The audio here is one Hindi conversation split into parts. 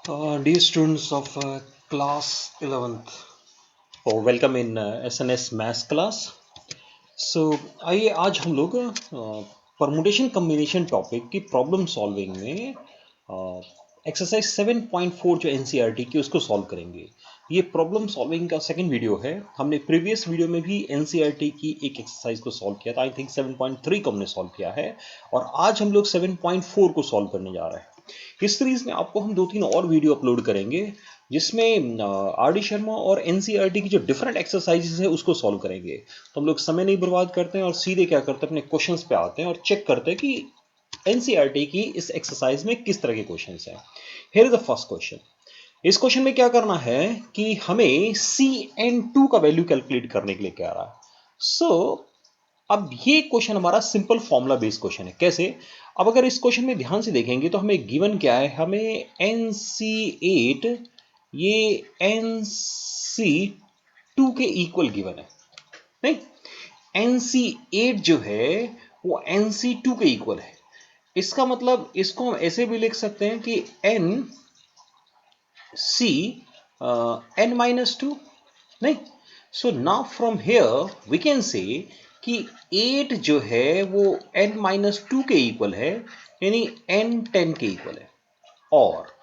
Dear students of class 11th, welcome in SNS Maths class. So आइए आज हम लोग परमुटेशन कम्बिनेशन टॉपिक की प्रॉब्लम सॉल्विंग में एक्सरसाइज 7.4 जो एनसीईआरटी की उसको सॉल्व करेंगे। ये प्रॉब्लम सॉल्विंग का सेकंड वीडियो है। हमने प्रीवियस वीडियो में भी एनसीईआरटी की एक एक्सरसाइज को सॉल्व किया था। आई थिंक 7.3 को हमने सॉल्व किया है और आज हम लोग 7.4 को सॉल्व करने जा रहे हैं। इस सीरीज में आपको हम 2-3 और वीडियो अपलोड करेंगे जिसमें आर डी शर्मा और एनसीईआरटी की जो डिफरेंट एक्सरसाइजेस है उसको सॉल्व करेंगे। तो हम लोग समय नहीं बर्बाद करते हैं और सीधे क्या करते हैं, अपने क्वेश्चंस पे आते हैं और चेक करते हैं कि एनसीईआरटी की इस एक्सरसाइज में किस तरह के क्वेश्चंस हैं। Here is the first question. इस क्वेश्चन में क्या करना है कि हमें CN2 का वैल्यू कैलकुलेट करने के लिए कह रहा है। सो अब ये क्वेश्चन हमारा सिंपल फॉर्मूला बेस्ड क्वेश्चन है। कैसे? अब अगर इस क्वेश्चन में ध्यान से देखेंगे तो हमें गिवन क्या है, हमें NC8 ये NC2 के इक्वल गिवन है। नहीं, NC8 जो है वो NC2 के इक्वल है। इसका मतलब इसको हम ऐसे भी लिख सकते हैं कि NC N-2। नहीं, so now from here we can say कि 8 जो है वो N-2 के इक्वल है, यानी N10 के इक्वल है। और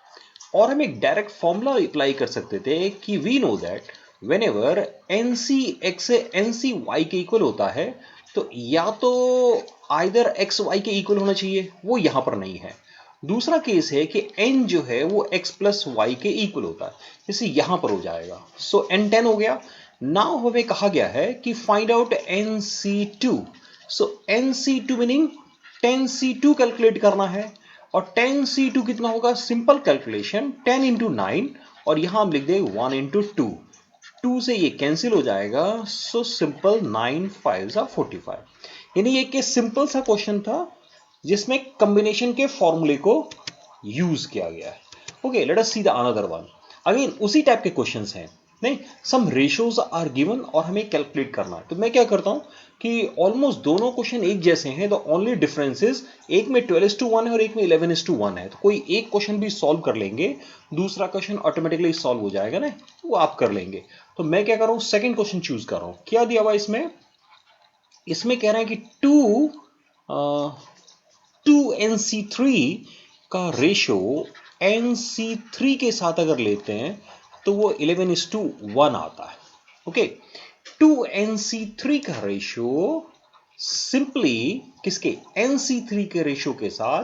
हम एक डायरेक्ट फॉर्मूला अप्लाई कर सकते थे कि we know that whenever NC X NC Y के इक्वल होता है तो या तो आइदर X Y के इक्वल होना चाहिए, वो यहां पर नहीं है। दूसरा केस है कि N जो है वो X प्लस वाई के इक्वल होता है, जैसे यहां पर हो जाएगा। सो N10 हो गया। नाउ हमें कहा गया है कि फाइंड आउट NC2। सो NC2 मीनिंग 10C2 कैलकुलेट करना है। और 10C2 कितना होगा? सिंपल कैलकुलेशन 10 इंटू 9 और यहां हम लिख दें 1 इंटू 2। 2 से ये कैंसिल हो जाएगा। So simple 9 5 45। यानी ये सिंपल सा क्वेश्चन था जिसमें कॉम्बिनेशन के फॉर्मूले को यूज किया गया है। Okay, let us see the another one. Again उसी टाइप के क्वेश्चंस हैं। नहीं, सम रेशियोज आर गिवन और हमें कैलकुलेट करना है। तो मैं क्या करता हूं कि ऑलमोस्ट दोनों क्वेश्चन एक जैसे हैं। द ओनली डिफरेंस इज एक में 12:1 है और एक में 11:1 है। तो कोई एक क्वेश्चन भी सॉल्व कर लेंगे, दूसरा क्वेश्चन ऑटोमेटिकली सॉल्व हो जाएगा ना, वो आप कर लेंगे। तो मैं क्या कर रहा हूं, सेकंड क्वेश्चन चूज कर रहा हूं। क्या दिया हुआ इसमें? इसमें कह रहा है कि 2NC3 का रेशो NC3 के साथ अगर लेते हैं तो वो 11:1 आता है। ओके, 2NC3 का रेशो सिंपली किसके? NC3 के रेशो के साथ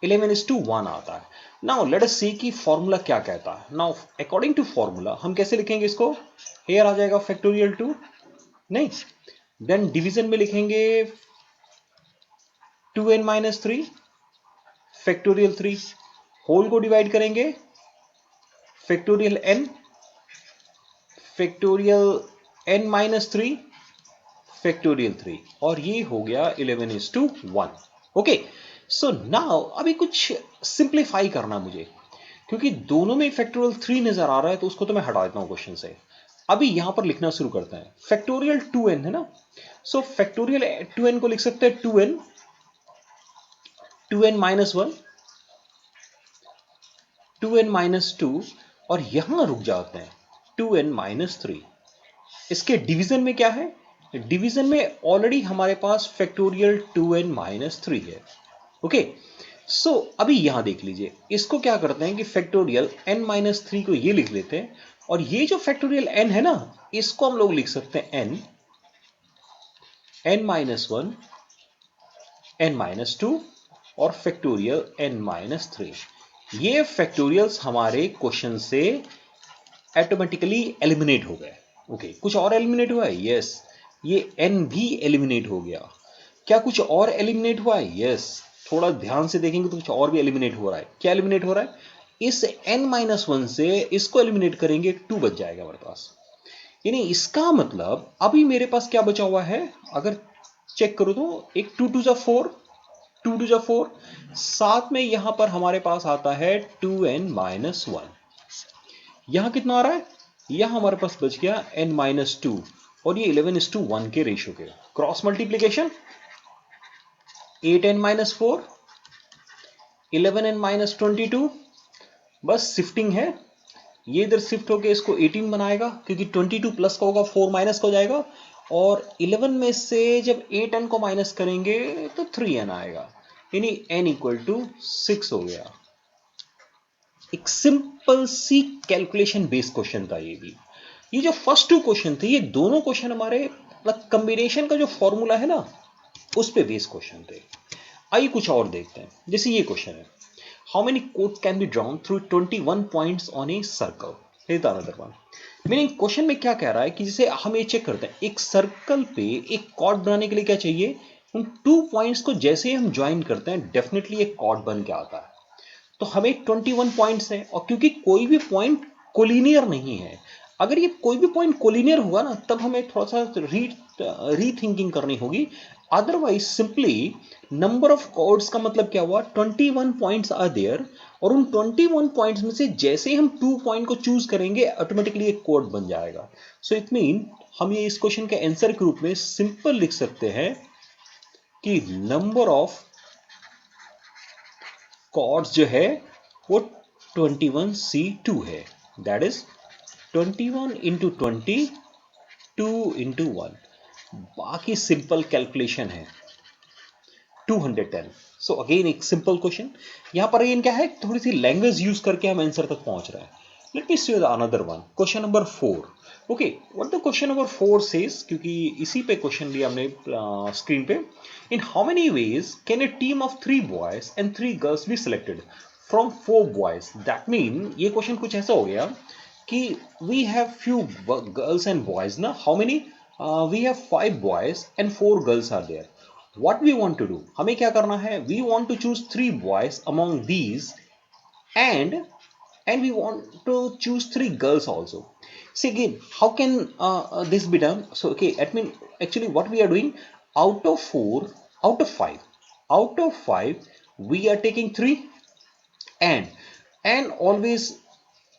11:1 आता है। नाउ लेट अस सी कि फॉर्मूला क्या कहता है। नाउ अकॉर्डिंग टू फॉर्मूला हम कैसे लिखेंगे इसको? हेयर आ जाएगा फैक्टोरियल 2। नहीं, देन डिवीजन में लिखेंगे 2n-3 फैक्टोरियल 3। होल को डिवाइड करेंगे factorial n factorial n-3 factorial 3 और ये हो गया 11:1। ओके, सो नाउ अभी कुछ सिंप्लीफाई करना मुझे, क्योंकि दोनों में फैक्टोरियल 3 नजर आ रहा है तो उसको तो मैं हटा देता हूं क्वेश्चन से। अभी यहां पर लिखना शुरू करते हैं। फैक्टोरियल 2n है ना, सो फैक्टोरियल 2n को लिख सकते हैं 2n 2n-1 2n-2 और यहां रुक जाते हैं 2n-3। इसके डिवीजन में क्या है? डिवीजन में ऑलरेडी हमारे पास फैक्टोरियल 2n-3 है। ओके, सो अभी यहां देख लीजिए, इसको क्या करते हैं कि फैक्टोरियल n-3 को ये लिख लेते हैं और ये जो फैक्टोरियल n है ना, इसको हम लोग लिख सकते हैं n-1 n-2 और फैक्टोरियल n-3। ये फैक्टोरियल्स हमारे क्वेश्चन से ऑटोमेटिकली एलिमिनेट हो गए। ओके, कुछ और एलिमिनेट हुआ है? यस, ये n भी एलिमिनेट हो गया। क्या कुछ और एलिमिनेट हुआ है? यस, थोड़ा ध्यान से देखेंगे तो कुछ और भी एलिमिनेट हो रहा है। क्या एलिमिनेट हो रहा है? इस n-1 से इसको एलिमिनेट करेंगे, 2 बच जाएगा हमारे पास। यानी इसका मतलब अभी मेरे पास क्या बचा हुआ है? अगर चेक करो तो एक 2 2 जा 4, 2 2 जा 4, साथ में यहां पर हमारे पास आता है 2n-1। यहां कितना आ रहा है? यहां हमारे पास बच गया n-2 और ये 11:1 के रेशियो के क्रॉस मल्टीप्लीकेशन 8n-4 11n-22 बस शिफ्टिंग है, ये इधर शिफ्ट होके इसको 18 बनाएगा क्योंकि 22 प्लस का होगा 4 माइनस का हो जाएगा, और 11 में से जब 8n को माइनस करेंगे तो 3n आएगा, यानी n इक्वल टू 6 हो गया। एक सिंपल सी कैलकुलेशन बेस्ड क्वेश्चन था ये भी। ये जो फर्स्ट टू क्वेश्चन थे, ये दोनों क्वेश्चन हमारे मतलब कम्बिनेशन का जो फॉर्मूला है ना, उस पे बेस्ड क्वेश्चन थे। आइए कुछ और देखते हैं। जैसे ये क्वेश्चन है, how many codes can be drawn through 21 points on a circle. Another one, meaning question में क्या कह रहा है कि जैसे हम ये चेक करते हैं, एक सर्कल पे एक कॉर्ड बनाने के लिए क्या चाहिए, उन 2 पॉइंट्स को जैसे हम ज्वाइन करते हैं डेफिनेटली एक कॉर्ड बन के आता है। तो हमें 21 पॉइंट्स है, और क्योंकि कोई भी पॉइंट कोलिनियर नहीं है, अगर ये कोई भी पॉइंट कोलिनियर हुआ ना तब हमें थोड़ा सा रीथिंकिंग करनी होगी। Otherwise simply number of cards का मतलब क्या हुआ, 21 पॉइंट्स आर देयर, और उन 21 पॉइंट्स में से जैसे ही हम 2 पॉइंट को चूज करेंगे ऑटोमेटिकली एक कोड बन जाएगा। सो इट मीन हम ये इस क्वेश्चन के आंसर के रूप में सिंपल लिख सकते हैं कि नंबर ऑफ कॉर्ड्स जो है वो 21C2 है, दैट इज 21 इंटू 20 2 इंटू 1। बाकी सिंपल कैलकुलेशन है 210। सो अगेन एक सिंपल क्वेश्चन, यहां पर अगेन क्या है, थोड़ी सी लैंग्वेज यूज करके हम आंसर तक पहुंच रहे हैं। Let me see another one, question number 4। Okay, what the question number 4 says, क्योंकि इसी पे क्वेश्चन लिया हमने स्क्रीन पे। In how many ways can a team of 3 boys and 3 girls be selected from 4 boys. That mean ये क्वेश्चन कुछ ऐसा हो गया कि we have few girls and boys ना, how many, we have 5 boys and 4 girls are there. what we want to do, हमें क्या करना है, we want to choose 3 boys among these, and we want to choose 3 girls also. See again, how can this be done? So okay, actually what we are doing, out of 4, out of 5 we are taking 3, and always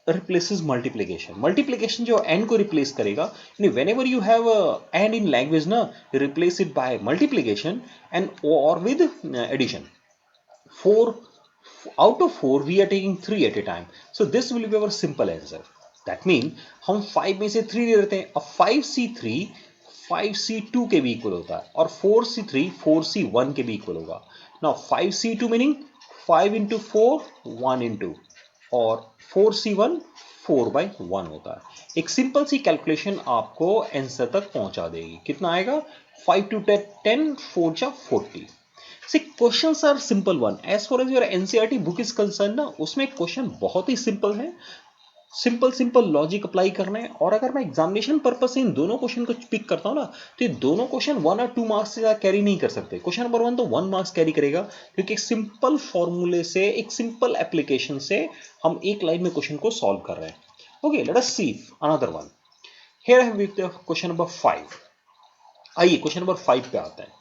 replaces multiplication जो n को replace करेगा, यानी whenever you have a n in language ना, replace it by multiplication and or with addition। 4, out of 4 we are taking 3 at a time, so this will be our simple answer। that mean हम 5 में से 3 ले लेते हैं, अब 5C3 5C2 के भी इक्वल होता है, और 4C3 4C1 के भी इक्वल होगा। Now 5C2 meaning 5 into 4 1 into, और 4C1 4/1 होता है। एक सिंपल सी कैलकुलेशन आपको आंसर तक पहुंचा देगी। कितना आएगा, 5 to 10 4 जा 40। See, questions are simple one. As far as your NCERT book is concerned ना, उसमें क्वेश्चन बहुत ही सिंपल है, सिंपल लॉजिक अप्लाई करना है। और अगर मैं एग्जामिनेशन पर्पज से इन दोनों क्वेश्चन को पिक करता हूं ना, तो ये दोनों क्वेश्चन 1 और 2 मार्क्स से ज्यादा कैरी नहीं कर सकते। क्वेश्चन नंबर 1 तो 1 मार्क्स कैरी करेगा, क्योंकि एक सिंपल फॉर्मूले से, एक सिंपल एप्लीकेशन से हम एक लाइन में क्वेश्चन को सॉल्व कर रहे हैं। Okay, let us C another one. Here I have question number 5। आइए क्वेश्चन नंबर 5 पे आते हैं।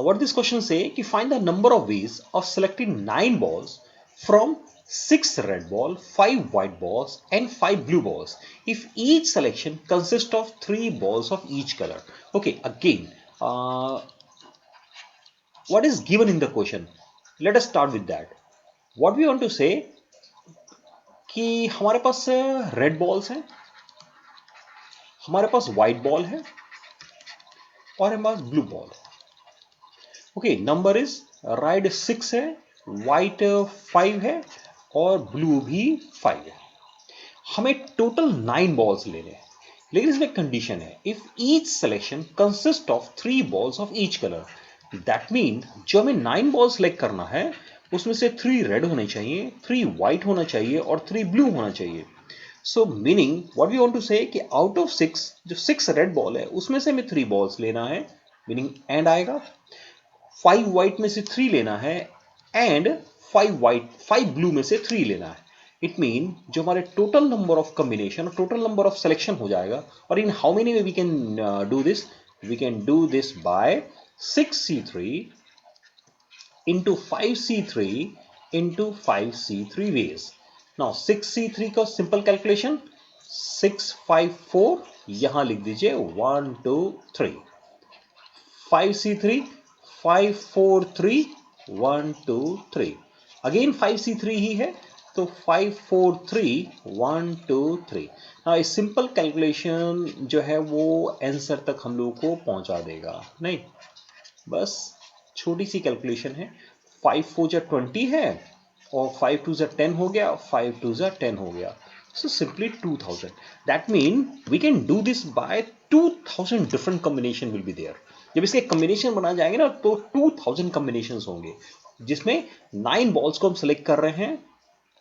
What this question say कि find the number of ways of selecting 9 balls from 6 red ball, 5 white balls and 5 blue balls if each selection consists of 3 balls of each color। Okay, again, what is given in the question, let us start with that। what we want to say कि हमारे पास रेड बॉल्स हैं, हमारे पास व्हाइट बॉल है, और हमारे पास ब्लू बॉल है। ओके, नंबर इज रेड 6 है, व्हाइट 5 है, और ब्लू भी 5 है। हमें टोटल 9 बॉल्स लेने हैं, लेकिन इसमें कंडीशन है, if each selection consist of 3 balls of each colour. That mean जो हमें 9 बॉल्स सेलेक्ट करना है, उसमें से 3 रेड होने चाहिए, 3 व्हाइट होना चाहिए, और 3 ब्लू होना चाहिए। So meaning what we want to say कि आउट ऑफ 6, जो 6 रेड बॉल है उसमें से हमें 3 बॉल्स लेना है, मीनिंग एंड आएगा। 5 व्हाइट में से 3 लेना है, एंड 5 ब्लू में से 3 लेना है। इट मीन जो हमारे total number of combination, total number of selection हो जाएगा। और in how many way we can do this, we can do this by 6C3 into 5C3 into 5C3 ways. Now 6C3 का सिंपल कैलकुलेशन 6 5 4, यहां लिख दीजिए 1 2 3। 5C3 5 4 3 1 2 3, अगेन 5C3 ही है, तो 5 4 3 1 2 3। हाँ, सिंपल कैलकुलेशन जो है वो आंसर तक हम लोगों को पहुंचा देगा। नहीं, बस छोटी सी कैलकुलेशन है। 5 4 जा 20 है और 5 2 जा 10 हो गया, 5 2 जा 10 हो गया। So simply 2000. That means we can do this by 2000 different combination will be there. जब इसके कम्बिनेशन बनाए जाएंगे ना तो 2000 कॉम्बिनेशंस होंगे, जिसमें 9 बॉल्स को हम सेलेक्ट कर रहे हैं।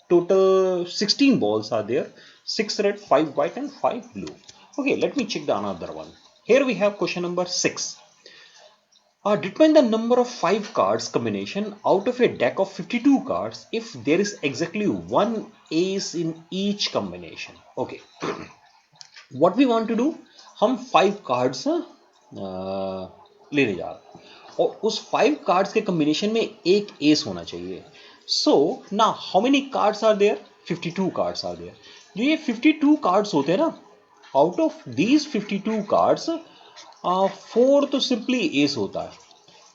Total 16 balls are there, 6 red, 5 white and 5 blue. Okay, let me check the another one. Here we have question number 6. Determine the number of 5 cards combination out of a deck of 52 cards if there is exactly one ace in each combination. Okay, what we want to do, हम 5 cards लेने जा रहे हैं और उस 5 cards के combination में एक ace होना चाहिए. So now how many cards are there? 52 cards are there. जो ये 52 cards होते हैं ना, out of these 52 cards 4 तो सिंपली एस होता है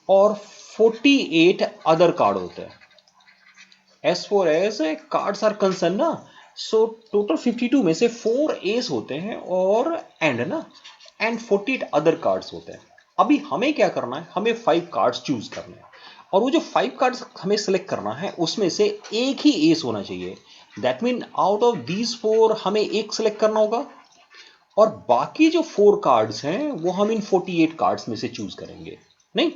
और 48 अदर कार्ड होते हैं। As far as cards are concern ना, सो टोटल 52 में से 4 एस होते हैं और एंड ना, एंड 48 अदर कार्ड्स होते हैं। अभी हमें क्या करना है, हमें 5 कार्ड्स चूज करने हैं और वो जो 5 कार्ड्स हमें सेलेक्ट करना है उसमें से एक ही एस होना चाहिए। That mean out of these 4 हमें एक सेलेक्ट करना होगा और बाकी जो 4 कार्ड्स हैं वो हम इन 48 कार्ड्स में से चूज करेंगे। नहीं,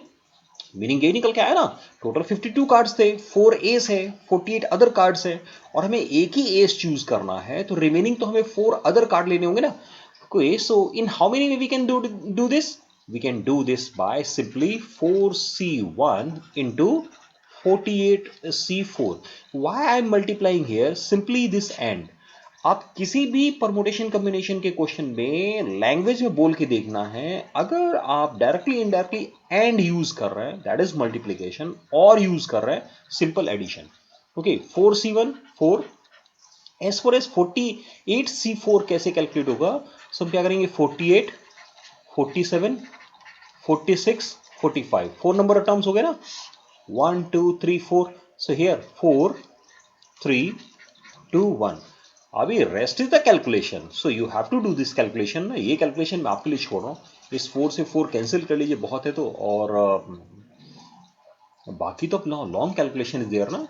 मीनिंग ये निकल के आया ना, टोटल 52 कार्ड्स थे, 4 एस है, 48 अदर कार्ड्स है और हमें एक ही एस चूज करना है, तो रिमेनिंग तो हमें 4 अदर कार्ड लेने होंगे ना। Okay, so in how many way we can do this? We can do this by simply 4c1 into 48c4. Why I am multiplying here? Simply this end. आप किसी भी परमुटेशन कॉम्बिनेशन के क्वेश्चन में लैंग्वेज में बोल के देखना है, अगर आप डायरेक्टली इनडायरेक्टली एंड यूज कर रहे हैं दैट इज मल्टीप्लीकेशन, और यूज कर रहे हैं simple addition. Okay, 4c1 4, as four as 48c4 कैसे कैलकुलेट होगा? सो हम क्या करेंगे, 48 47 46 45, 4 नंबर ऑफ टर्म्स हो गए ना, 1 2 3 4। So here 4 3 2 1। अभी rest is the calculation, so you have to do this calculation ना। ये कैलकुलेशन मैं आपके लिए छोड़ रहा हूँ, इस 4 से 4 कैंसिल कर लीजिए, बहुत है तो, और बाकी तो अपना लॉन्ग कैलकुलेशन इज देयर ना।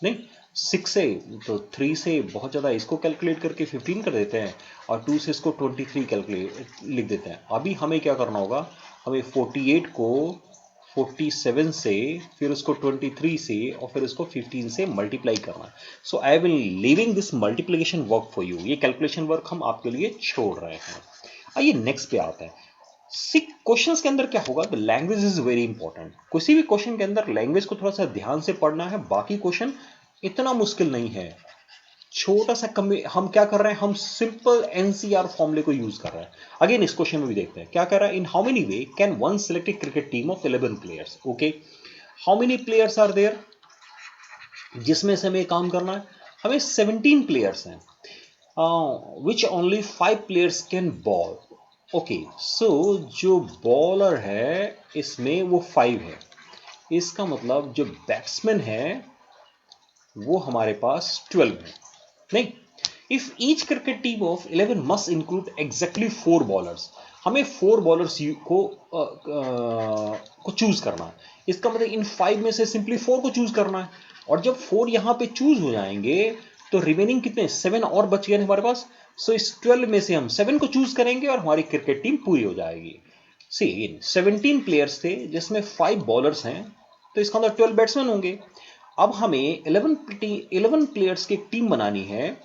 नहीं, 6 से तो 3 से बहुत ज़्यादा इसको कैलकुलेट करके 15 कर देते हैं और 2 से इसको 23 कैलकुलेट लिख देते हैं। अभी हमें क्या करना होगा, हमें 48 को 47 से, फिर उसको 23 से और फिर उसको 15 से मल्टीप्लाई करना है। So I will leaving this multiplication work for you. ये कैलकुलेशन वर्क हम आपके लिए छोड़ रहे हैं। आइए नेक्स्ट पे आते हैं। सी क्वेश्चंस के अंदर क्या होगा, the language is very important. किसी भी क्वेश्चन के अंदर लैंग्वेज को थोड़ा सा ध्यान से पढ़ना है, बाकी क्वेश्चन इतना मुश्किल नहीं है। छोटा सा हम क्या कर रहे हैं, हम सिंपल एनसीआर फॉर्मूले को यूज कर रहे हैं। अगेन इस क्वेश्चन में भी देखते हैं क्या कर रहा है। In how many way can one selected cricket team of 11 players? Okay, how many players are there, जिसमें से हमें काम करना है, हमें 17 प्लेयर्स हैं, which only 5 players can bowl. Okay, so जो बॉलर है इसमें वो 5 है, इसका मतलब जो बैट्समैन है वो हमारे पास 12 है। नहीं, if each cricket team of 11 must include exactly 4 bowlers, हमें 4 बॉलर्स को चूज करना है। इसका मतलब इन 5 में से सिंपली 4 को चूज करना है, और जब 4 यहां पे चूज हो जाएंगे तो रिमेनिंग कितने, 7 और बच गए हमारे पास। सो इस 12 में से हम 7 को चूज करेंगे और हमारी क्रिकेट टीम पूरी हो जाएगी। सी, 17 प्लेयर्स थे जिसमें 5 बॉलर्स हैं, तो इसका मतलब 12 बैट्समैन होंगे। अब हमें 11 प्लेयर्स की एक टीम बनानी है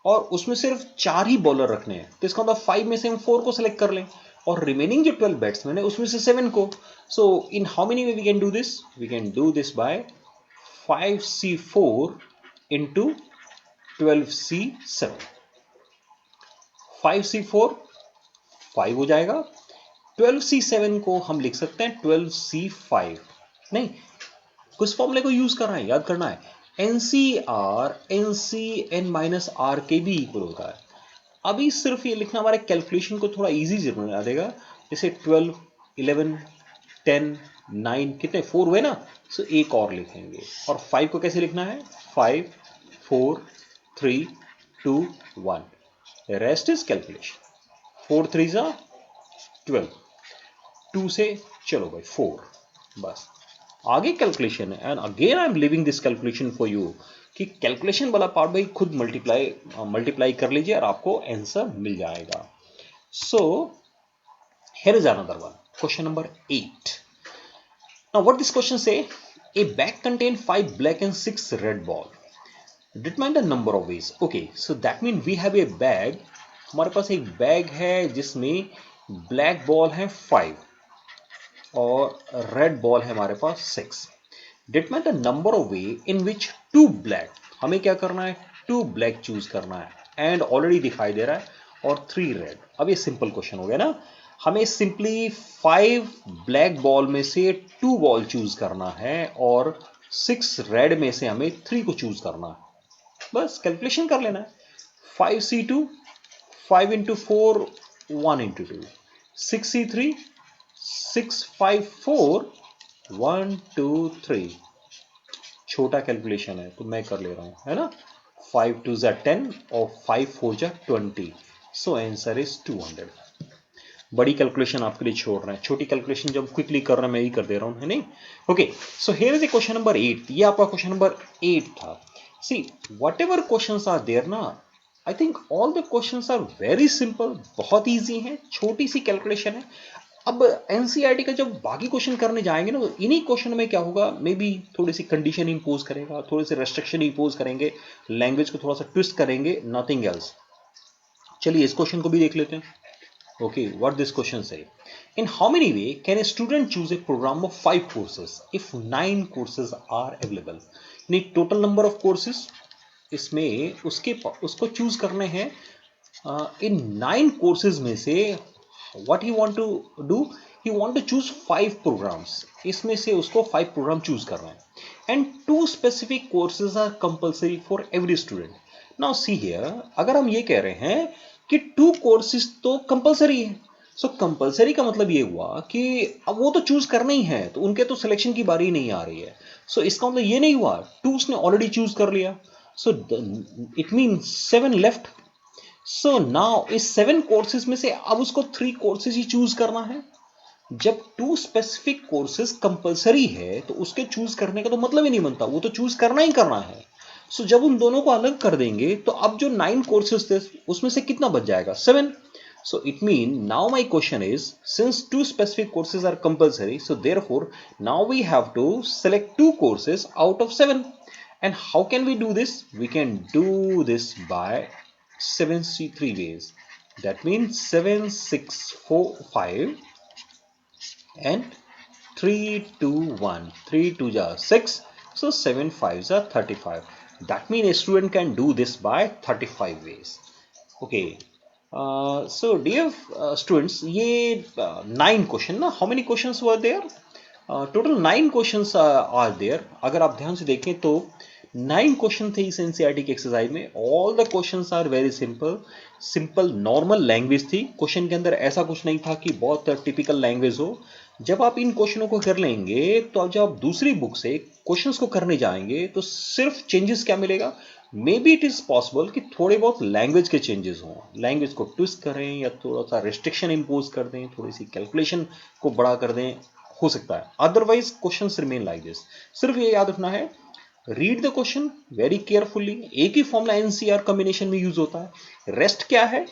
और उसमें सिर्फ 4 ही बॉलर रखने हैं, तो इसका मतलब 5 में से हम 4 को सिलेक्ट कर लें और रिमेनिंग जो 12 बैट्समैन है उसमें से 7 को। So in how many way we can do this? We can do this by 5c4 into 12c7। 5c4 5 हो जाएगा, 12c7 को हम लिख सकते हैं 12c5। नहीं, किस फॉर्मूले को यूज करना है, याद करना है, एनसीआर एन माइनस आर के भी इक्वल होता है। अभी सिर्फ ये लिखना हमारे कैलकुलेशन को थोड़ा इजी जरूर बना देगा। जैसे 12 11 10 9 कितने 4 हुए ना, सो एक और लिखेंगे। और 5 को कैसे लिखना है, 5 4 3 2 1, रेस्ट इज कैलकुलेशन। 4 3 जा 12, 2 से चलो भाई 4, बस आगे कैलकुलेशन है। And again I am living this calculation for you कि कैलकुलेशन वाला पार्ट भाई खुद मल्टीप्लाई कर लीजिए और आपको आंसर मिल जाएगा। So here is another one, question number 8। Now what this question says, a bag contain 5 black and 6 red ball, determine the number of ways। Okay, so that mean we have a bag, हमारे पास एक बैग है जिसमें ब्लैक बॉल है 5 और रेड बॉल है हमारे पास 6। Determine the number of way in which 2 black, हमें क्या करना है, 2 ब्लैक चूज करना है एंड ऑलरेडी दिखाई दे रहा है और 3 रेड। अब ये सिंपल क्वेश्चन हो गया ना, हमें सिंपली 5 ब्लैक बॉल में से 2 बॉल चूज करना है और 6 रेड में से हमें 3 को चूज करना है, बस कैलकुलेशन कर लेना है। 5C2, 5 into 4, 1 into 2, 6C3, 6 5 4, 1 2 3, छोटा कैलकुलेशन है तो मैं कर ले रहा हूं, है ना। 5 2 जा 10 और 5 4 जा 20, सो आंसर इज 200। बड़ी कैलकुलेशन आपके लिए छोड़ रहे हैं, छोटी कैलकुलेशन जब क्विकली कर रहे हैं मैं ही कर दे रहा हूं, है नहीं। Okay, so here is a question number 8, ये आपका क्वेश्चन नंबर 8 था। See whatever question are there ना, I think all the questions are very simple, बहुत ईजी है, छोटी सी कैलकुलेशन है। अब एनसीईआरटी का जब बाकी क्वेश्चन करने जाएंगे ना, तो इन्हीं क्वेश्चन में क्या होगा, मे बी थोड़ी सी कंडीशन इंपोज करेगा, थोड़े से रेस्ट्रिक्शन इंपोज करेंगे, लैंग्वेज को थोड़ा सा ट्विस्ट करेंगे, नथिंग एल्स। चलिए इस क्वेश्चन को भी देख लेते हैं। Okay, what this question say? In how many way can a student choose a program of 5 courses if 9 courses are available? यानी total number of courses इसमें उसको चूज करने हैं इन 9 courses में से what he want to do? He want to choose 5 programs, इसमें से उसको 5 program चूज करना है and 2 specific courses are compulsory for every student. Now see here, अगर हम ये कह रहे हैं कि 2 कोर्सेज तो कंपलसरी है, सो कंपलसरी का मतलब ये हुआ कि अब वो तो चूज करना ही है, तो उनके तो सिलेक्शन की बारी नहीं आ रही है। सो इसका मतलब ये नहीं हुआ 2 उसने ऑलरेडी चूज कर लिया, so it mean 7 left. So now इस 7 कोर्सेज में से अब उसको 3 कोर्सेज ही चूज करना है। जब 2 स्पेसिफिक कोर्सेज कंपलसरी है तो उसके चूज करने का तो मतलब ही नहीं बनता, वो तो चूज करना ही करना है। सो जब उन दोनों को अलग कर देंगे तो अब जो 9 कोर्सेज थे उसमें से कितना बच जाएगा, 7। So it mean now my question is, since 2 specific courses are compulsory, so therefore now we have to select 2 courses out of 7. And how can we do this? We can do this by 7C3 ways. That means 7 6 4 5 and 3 2 1, 3 2 ja 6, so 7 5 are 35. That means a student can do this by 35 ways. Okay, so dear students, ये 9 क्वेश्चन ना, how many questions were there, total 9 questions are there. अगर आप ध्यान से देखें तो 9 क्वेश्चन थे इस एनसीईआरटी की एक्सरसाइज में। All the questions are very simple, simple normal language थी। क्वेश्चन के अंदर ऐसा कुछ नहीं था कि बहुत टिपिकल लैंग्वेज हो। जब आप इन क्वेश्चनों को कर लेंगे तो अब जब आप दूसरी बुक से क्वेश्चंस को करने जाएंगे तो सिर्फ चेंजेस क्या मिलेगा, may be it is possible कि थोड़े बहुत लैंग्वेज के चेंजेस हों, लैंग्वेज को ट्विस्ट करें या थोड़ा सा रिस्ट्रिक्शन इंपोज कर दें, थोड़ी सी कैलकुलेशन को बड़ा कर दें, हो सकता है। Otherwise questions remain like this. सिर्फ ये याद रखना है, read the question very carefully. एक ही फॉर्मूला एनसीआर कॉम्बिनेशन में यूज होता है। रेस्ट क्या है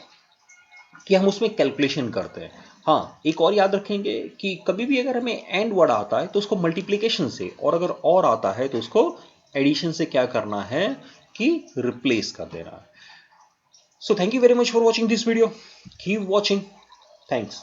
कि हम उसमें कैलकुलेशन करते हैं। हाँ, एक और याद रखेंगे कि कभी भी अगर हमें एंड वर्ड आता है तो उसको मल्टीप्लिकेशन से, और अगर और आता है तो उसको एडिशन से क्या करना है कि रिप्लेस कर देना है। So thank you very much for watching this video, keep watching, thanks.